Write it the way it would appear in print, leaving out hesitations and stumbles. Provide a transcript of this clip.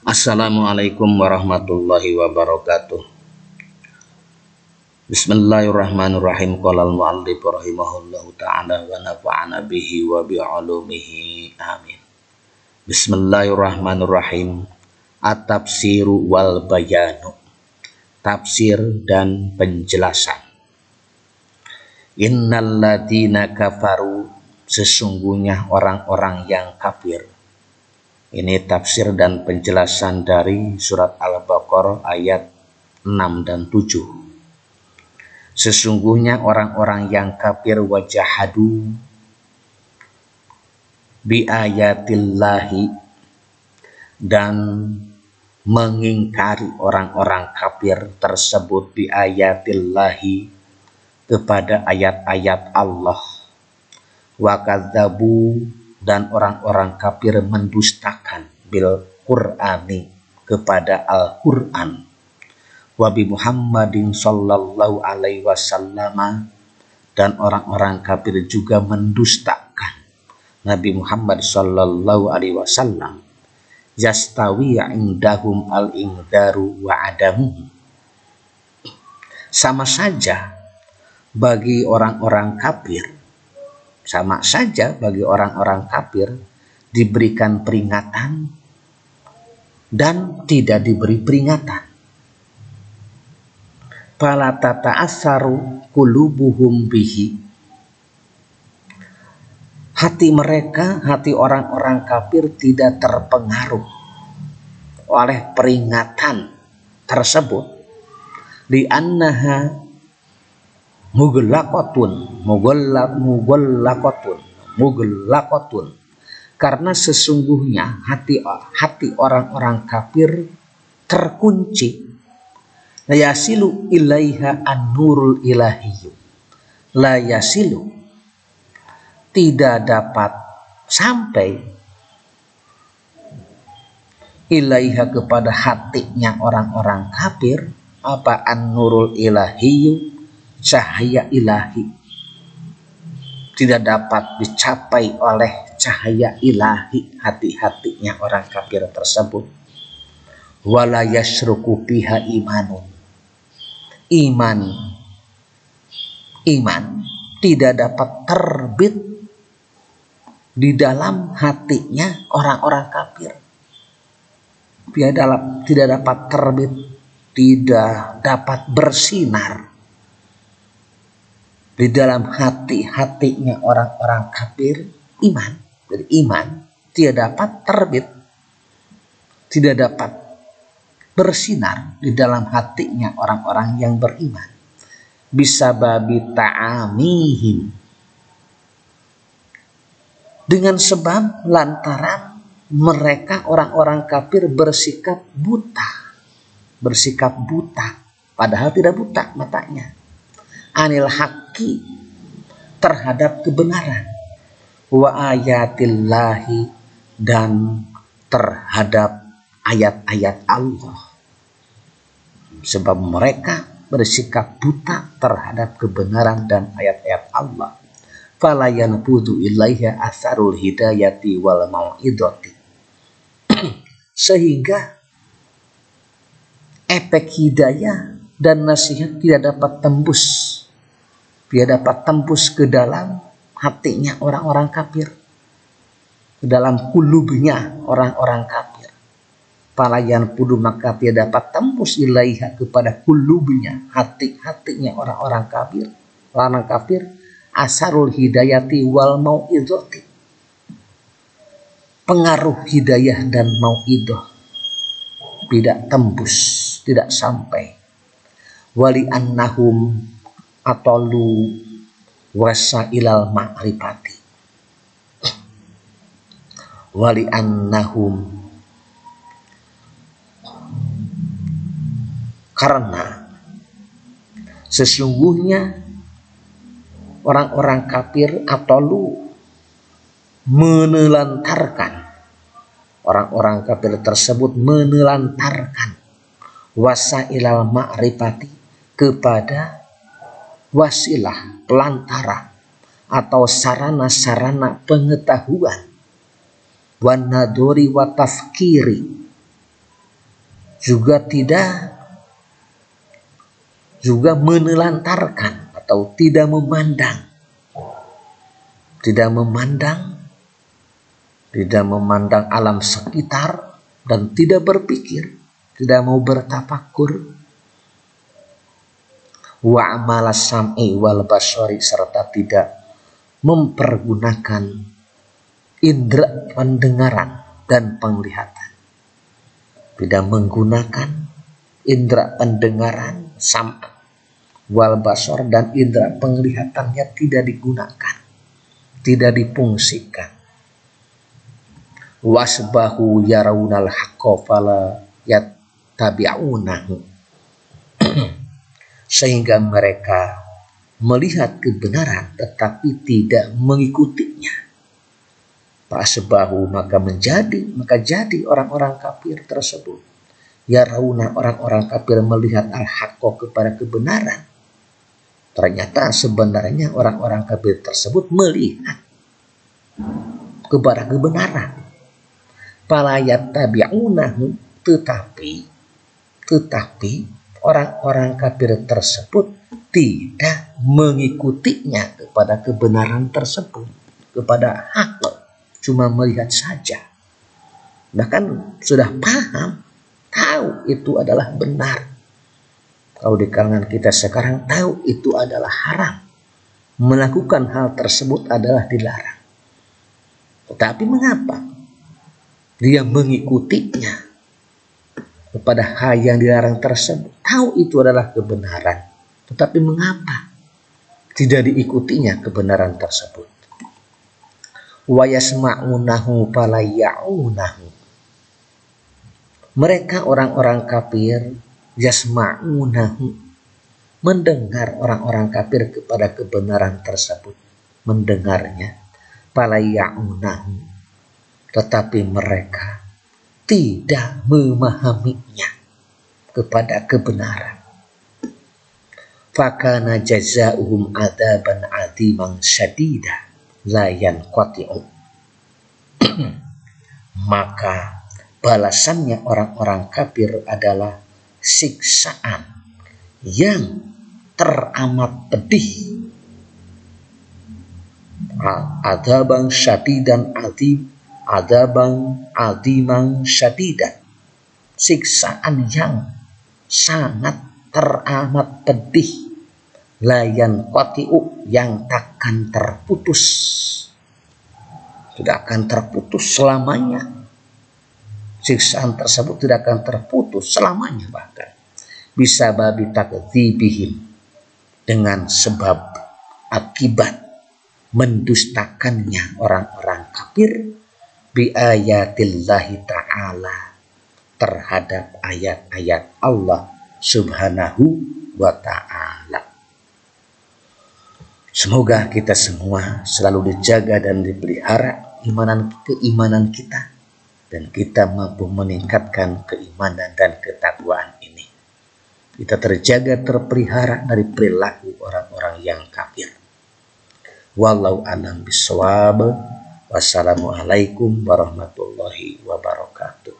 Assalamualaikum warahmatullahi wabarakatuh. Bismillahirrahmanirrahim. Qala al-mu'allif rahimahullahu ta'ala wa nafa'ana bihi wa bi'ulumihi. Amin. Bismillahirrahmanirrahim. At-tafsiru wal bayanu. Tafsir dan penjelasan. Innal ladzina kafaru, sesungguhnya orang-orang yang kafir. Ini tafsir dan penjelasan dari surat Al-Baqarah ayat 6 dan 7. Sesungguhnya orang-orang yang kafir wajahadu bi ayatillahi, dan mengingkari orang-orang kafir tersebut bi ayatillahi, kepada ayat-ayat Allah, wa kadzabu, dan orang-orang kafir mendustakan bil Qur'ani, kepada Al-Qur'an, wa bi Muhammadin sallallahu alaihi wasallam, dan orang-orang kafir juga mendustakan Nabi Muhammad sallallahu alaihi wasallam. Yastawi indahum al-ingdaru wa adamu, sama saja bagi orang-orang kafir, sama saja bagi orang-orang kafir diberikan peringatan dan tidak diberi peringatan. Fala tata'assaru qulubuhum bihi, hati mereka, hati orang-orang kafir tidak terpengaruh oleh peringatan tersebut. Li annaha mughlaqatun, karena sesungguhnya hati orang-orang kafir terkunci. La yasilu ilaiha an-nurul ilahiyyu, la yasilu, tidak dapat sampai, ilaiha, kepada hatinya orang-orang kafir, apa an-nurul ilahiyyu, cahaya ilahi, tidak dapat dicapai oleh cahaya ilahi hati-hatinya orang kafir tersebut. Wala yasruku biha imanun, iman tidak dapat terbit di dalam hatinya orang-orang kafir, tidak dapat terbit, tidak dapat bersinar di dalam hati-hatinya orang-orang kafir iman. Jadi iman tidak dapat terbit, tidak dapat bersinar di dalam hatinya orang-orang yang beriman. Bisa babi ta'amihim, dengan sebab lantaran mereka orang-orang kafir bersikap buta, padahal tidak buta matanya, anil haqqi, terhadap kebenaran, wa ayatillahi, dan terhadap ayat-ayat Allah. Sebab mereka bersikap buta terhadap kebenaran dan ayat-ayat Allah. Fala yanfudu ilaiha asarul hidayati wal mau'idati, sehingga efek hidayah dan nasihat tidak dapat tembus ke dalam hatinya orang-orang kafir, ke dalam kulubnya orang-orang kafir. Palayan pudu, maka tidak dapat tembus ilaiha, kepada kulubnya, hati-hatinya orang-orang kafir, asarul hidayati wal mau'idati, pengaruh hidayah dan mau'idah tidak tembus, tidak sampai. Wali annahum atalu wasailal ma'rifati, wali annahum, karena sesungguhnya orang-orang kafir atalu, menelantarkan, orang-orang kafir tersebut menelantarkan wasailal ma'rifati, kepada wasilah, pelantara, atau sarana-sarana pengetahuan, wan nadori wa tafkiri, juga tidak juga menelantarkan atau tidak memandang alam sekitar dan tidak berpikir, tidak mau bertafakur. Wa amalas sam'i wal basari, serta tidak mempergunakan indera pendengaran dan penglihatan. Tidak menggunakan indera pendengaran sam' wal basar, dan indera penglihatannya tidak digunakan, tidak difungsikan. Wasbahu yarawunal haqqa fala yattabi'unahu, sehingga mereka melihat kebenaran tetapi tidak mengikutinya. Fasbahu, maka jadi orang-orang kafir tersebut, yarawuna, orang-orang kafir melihat al-haqqa, kepada kebenaran. Ternyata sebenarnya orang-orang kafir tersebut melihat kepada kebenaran. Fala yattabi'unahu, tetapi orang-orang kafir tersebut tidak mengikutinya kepada kebenaran tersebut, kepada hak, cuma melihat saja. Bahkan sudah paham, tahu itu adalah benar. Kalau di kalangan kita sekarang tahu itu adalah haram, melakukan hal tersebut adalah dilarang. Tetapi mengapa dia mengikutinya kepada hal yang dilarang tersebut? Tahu itu adalah kebenaran, tetapi mengapa tidak diikutinya kebenaran tersebut? Wa yasma'unahu fala ya'unahu, mereka orang-orang kafir, yasma'unahu, mendengar orang-orang kafir kepada kebenaran tersebut, mendengarnya, fala ya'unahu, tetapi mereka tidak memahaminya kepada kebenaran. Fakana jazaohum adaban adiman syadida la yanqati'u, maka balasannya orang-orang kafir adalah siksaan yang teramat pedih. Adaban syadidan adim, adaban adiman syadidan, siksaan yang sangat teramat pedih. Layan qati'u, yang takkan terputus, tidak akan terputus selamanya. Siksaan tersebut tidak akan terputus selamanya, bahkan bisa babi takdzibihim, dengan sebab akibat mendustakannya orang-orang kafir bi ayatillahi ta'ala, terhadap ayat-ayat Allah subhanahu wa ta'ala. Semoga kita semua selalu dijaga dan dipelihara keimanan kita, dan kita mampu meningkatkan keimanan dan ketakwaan ini. Kita terjaga, terpelihara dari perilaku orang-orang yang kafir. Wallahu a'lam bishawab. Wassalamualaikum warahmatullahi wabarakatuh.